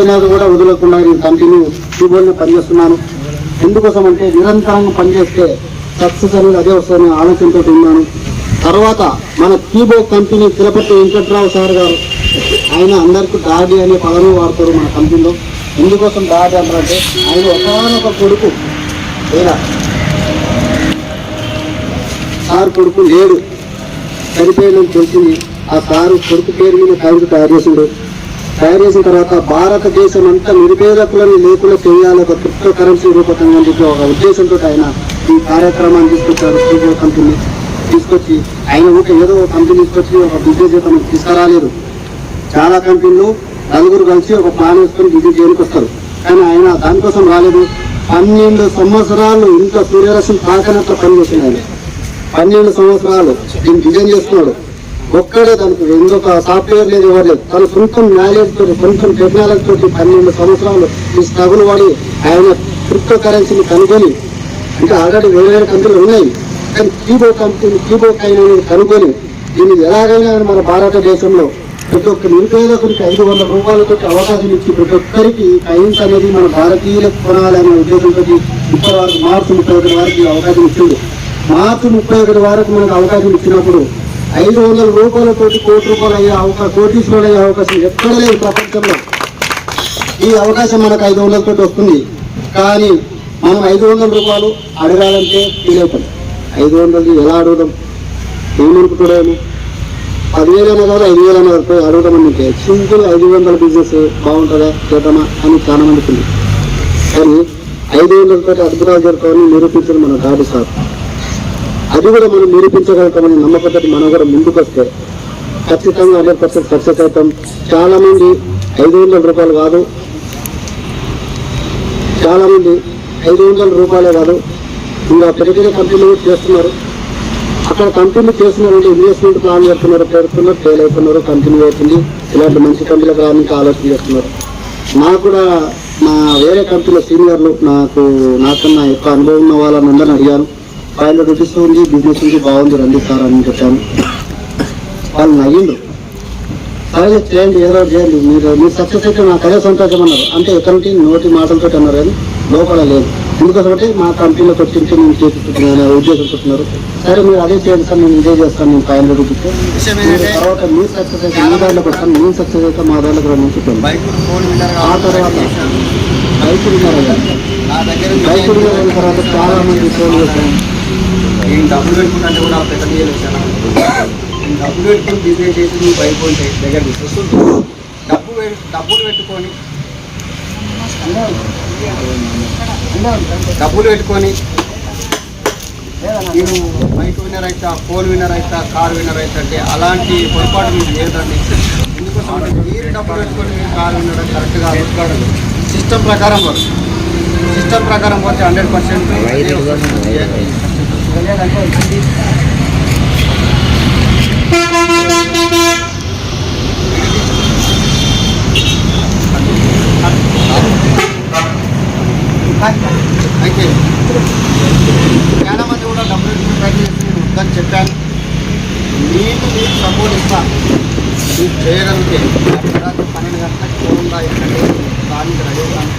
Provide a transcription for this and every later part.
అయినా కూడా వదలకుండా నేను కంటిన్యూ కీబోర్డ్ని పనిచేస్తున్నాను. ఎందుకోసం అంటే నిరంతరంగా పనిచేస్తే సక్సెస్ అనేది అదే వస్తుందని ఆలోచనతో ఉన్నాను. తర్వాత మన keyboard company Tirupati Venkatrao sir గారు, ఆయన అందరికీ డాడీ అనే పదవి వాడతారు మన కంపెనీలో. ఎందుకోసం డాడీ అంటారంటే ఆయన ఒకనొక కొడుకు లేదా సార్ కొడుకు లేడు, చనిపోయిందని తెలిసింది. ఆ సారు కొడుకు పేరు మీద ట్యాంకు తయారు చేసిన తర్వాత భారతదేశం అంతా నిరుపేదకులను లేకుండా చేయాలి ఒక క్రిప్టో కరెన్సీ రూపకంగా అని చెప్పి ఒక ఉద్దేశంతో ఆయన ఈ కార్యక్రమాన్ని తీసుకొచ్చారు. కీబోర్డ్ కంపెనీ తీసుకొచ్చి ఆయన ఏదో ఒక కంపెనీ తీసుకొచ్చి ఒక బిజినెస్ అయితే మనకు తీసుకురాలేదు. చాలా కంపెనీలు నలుగురు కలిసి ఒక ప్లాన్ వేసుకొని బిజినెస్ చేయడానికి వస్తారు, కానీ ఆయన దానికోసం రాలేదు. 12 సంవత్సరాలు ఇంత సూర్యరశ్మి తాకనట్టు పనిచేస్తున్నాడు. 12 సంవత్సరాలు దీన్ని డిజైన్ చేస్తున్నాడు ఒక్కడే. దానికి ఇంకొక సాఫ్ట్వేర్ లేదు, ఎవరు లేదు. తన సొంతం నాలెడ్జ్ తోటి సొంతం టెక్నాలజీ తోటి 12 సంవత్సరాలు ఈ స్ట్రగుల్ వాడి ఆయన క్రిప్టో కరెన్సీని కనుగొని, అంటే ఆల్రెడీ వేరే కంపెనీలు ఉన్నాయి, కానీ కీబోర్డ్ అయిన కనుగొని దీన్ని ఎలాగైనా మన భారతదేశంలో ప్రతి ఒక్క నిరుపేదకుడికి 500 రూపాయలతో అవకాశం ఇచ్చి ప్రతి ఒక్కరికి కైన్స్ అనేది మన భారతీయులకు కొనాలనే ఉద్దేశంతో ఇప్పటి వరకు మార్చి 31 వరకు అవకాశం ఇచ్చింది. మార్చి 31 వరకు మనకు అవకాశం ఇచ్చినప్పుడు 500 రూపాయలతోటి కోటి రూపాయలు అయ్యే కోటీశ్వరుడు అయ్యే అవకాశం ఎక్కడ లేదు ప్రపంచంలో. ఈ అవకాశం మనకు 500 తోటి వస్తుంది, కానీ మనం 500 రూపాయలు అడగాలంటే ఫీల్ అవుతాం. 500 ఎలా అడుగుదాం, ఏమనుకుంటున్నాము? 10,000 అయినా కాదు 5,000 అయినా పోయి అడుగుదామని అంటే సింపుల్ 500 బిజినెస్ బాగుంటుందా చేద్దామా అని చాలా మందికి ఉంది. కానీ 500 తోటి అద్భుతాలు జరుగుతామని నిరూపించడం మన డాడీ సార్. అది కూడా మనం నిరూపించగలుగుతామని నమ్మకంతో మనం కూడా ముందుకు వస్తే ఖచ్చితంగా 100% సక్సెస్ అవుతాం. చాలా మంది 500 రూపాయలు కాదు, చాలా మంది 500 రూపాయలే కాదు, ఇంకా పెద్ద కంపెనీలు చేస్తున్నారు. అక్కడ కంపెనీలు చేస్తున్నారంటే ఇన్వెస్ట్మెంట్ ప్లాన్ చేస్తున్నారు, పెడుతున్నారు, ఫెయిల్ అవుతున్నారు, కంపెనీ అవుతుంది. ఇలాంటి మంచి కంపెనీలకు రావడానికి ఆలోచన చేస్తున్నారు. నాకు కూడా మా వేరే కంపెనీలో సీనియర్లు నాకన్నా ఎక్కువ అనుభవం ఉన్న వాళ్ళని అందరిని అడిగాను. 500 రూపీస్ ఉంది, బిజినెస్ ఉంది, బాగుంది, రండి సార్ అని చెప్పాను. వాళ్ళు నయ్యిండు, సరే చేయండి, ఏదో చేయండి, మీరు సక్సెస్ అయితే నాకు అదే సంతోషం అన్నారు. అంటే ఎక్కడి నోటి మాటలతో అన్నారు, కానీ లోపల లేదు. ఎందుకంటే మా కంపెనీలో కొట్టించి నేను చేస్తున్నాను ఉద్దేశిస్తున్నారు. సరే మీరు అదే చేయండి సార్, నేను ఇదే చేస్తాను, నేను 500 రూపీస్ తర్వాత మీరు సక్సెస్ అయితే మీ దాంట్లోకి వస్తాను, నేను సక్సెస్ అయితే మా దాంట్లోకి రండి చెప్పాను. ఆ తర్వాత బైక్ విన్నర్ అయ్యాను. బైక్ విన్నర్ అయిన తర్వాత చాలా మంది ఫోన్ చేశాను. నేను డబ్బులు పెట్టుకుంటే కూడా పెద్ద వచ్చాను. నేను డబ్బులు పెట్టుకుని బిజినెస్ చేసి మీ బైక్ ఉంటే దగ్గర వస్తుంది. డబ్బులు పెట్టుకొని నేను బైక్ విన్నర్ అవుతా, ఫోన్ విన్నర్ అవుతా, కార్ విన్నర్ అవుతా అంటే అలాంటి పొరపాటు మీరు లేదండి. ఎందుకోసం అంటే మీరు డబ్బులు పెట్టుకొని మీరు కార్ విన్నర్ కరెక్ట్గా పెట్టుకోవడం సిస్టమ్ ప్రకారం పోతే 100% అయితే చాలా మంది కూడా డబ్బులు ప్రయత్నం చేసి నేను వద్దని చెప్పాను. మీకు సపోర్ట్ ఇస్తాను, మీకు చేయగలిగితే 12 గంటలకు ఫోన్గా ఎక్కడే దానికి రెడీ అవుతాను.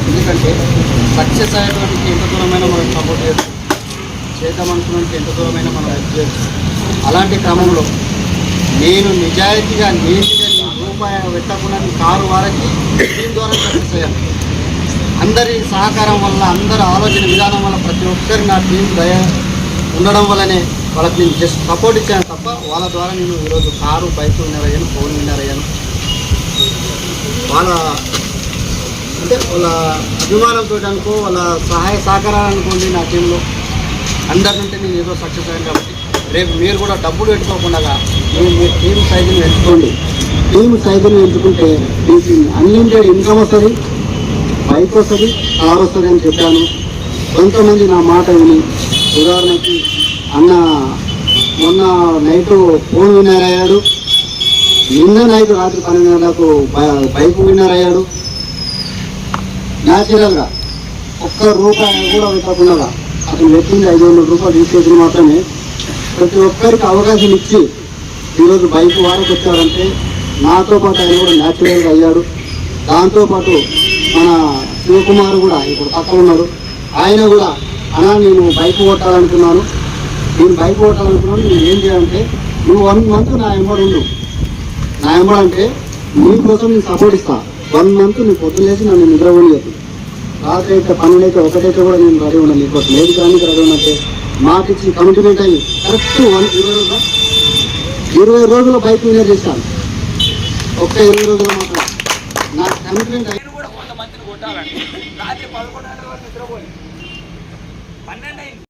ఎందుకంటే సక్సెస్ అయ్యేటువంటి ఎంత దూరమైనా మనం సపోర్ట్ చేద్దామనుకున్నట్టు ఎంత దూరమైనా మనం హెల్ప్ చేయొచ్చు. అలాంటి క్రమంలో నేను నిజాయితీగా నీటిగా రూపాయి పెట్టకుండా కారు వారికి దీని ద్వారా సక్సెస్ అయ్యాను. అందరి సహకారం వల్ల, అందరి ఆలోచన విధానం వల్ల, ప్రతి ఒక్కరి నా టీం దయ ఉండడం వల్లనే వాళ్ళకి నేను జస్ట్ సపోర్ట్ ఇచ్చాను తప్ప వాళ్ళ ద్వారా నేను ఈరోజు కారు, బైక్ విన్నర్ అయ్యాను, ఫోన్ విన్నర్ అయ్యాను. వాళ్ళ అభిమానంతో అనుకో, వాళ్ళ సహాయ సహకారాలు అనుకోండి, నా టీంలో అందరి నుండి నేను ఏదో సక్సెస్ అయ్యాను. కాబట్టి రేపు మీరు కూడా డబ్బులు పెట్టుకోకుండా మీ టీం సైజుని ఎంచుకోండి. టీం సైజుని ఎంచుకుంటే మీకు అన్లిమిటెడ్ ఇన్కమ్ వస్తుంది, బైక్ వస్తుంది, కార్ వస్తుంది అని చెప్పాను. కొంతమంది నా మాట విని, ఉదాహరణకి అన్న మొన్న నైటు ఫోన్ విన్నర్ అయ్యాడు, నిన్న నైట్ రాత్రి 12 గంటలకు బైక్ విన్నర్ అయ్యాడు. న్యాచురల్గా ఒక్క రూపాయి కూడా పెట్టకుండా అతను పెట్టింది 500 రూపాయలు రీఛార్జ్ మాత్రమే. ప్రతి ఒక్కరికి అవకాశం ఇచ్చి ఈరోజు బైక్ వాడకొచ్చారంటే నాతో పాటు ఆయన కూడా న్యాచురల్గా అయ్యాడు. దాంతోపాటు మన శివకుమార్ కూడా ఇప్పుడు పక్కన ఉన్నాడు. ఆయన కూడా అన్నా నేను బైక్ కొట్టాలనుకున్నాను, నేను ఏం చేయాలంటే నువ్వు 1 month నా ఎంబడి ఉండు. నా ఎంబడి అంటే నీకోసం నేను సపోర్ట్ ఇస్తా. 1 month నువ్వు పొద్దులేసి నన్ను నిద్రపోలేదు. రాత్రి అయితే 12 అయితే 1 అయితే కూడా నేను రెడీ ఉన్నాను నీకోసం. ఏది కానీ రెడీ ఉన్నట్టే మాట ఇచ్చి కమిట్మెంట్ అయ్యి కరెక్ట్ 20 రోజుల్లో బైక్ వినర్ చేస్తాను. ఒక్క 20 రోజుల్లో మాత్రం నా కమిట్మెంట్ అయ్యి కూడా కొంతమందిని కొట్టాలండి. రాత్రి 11 గంటల వరకు నిద్రపోయి 12 అయింది.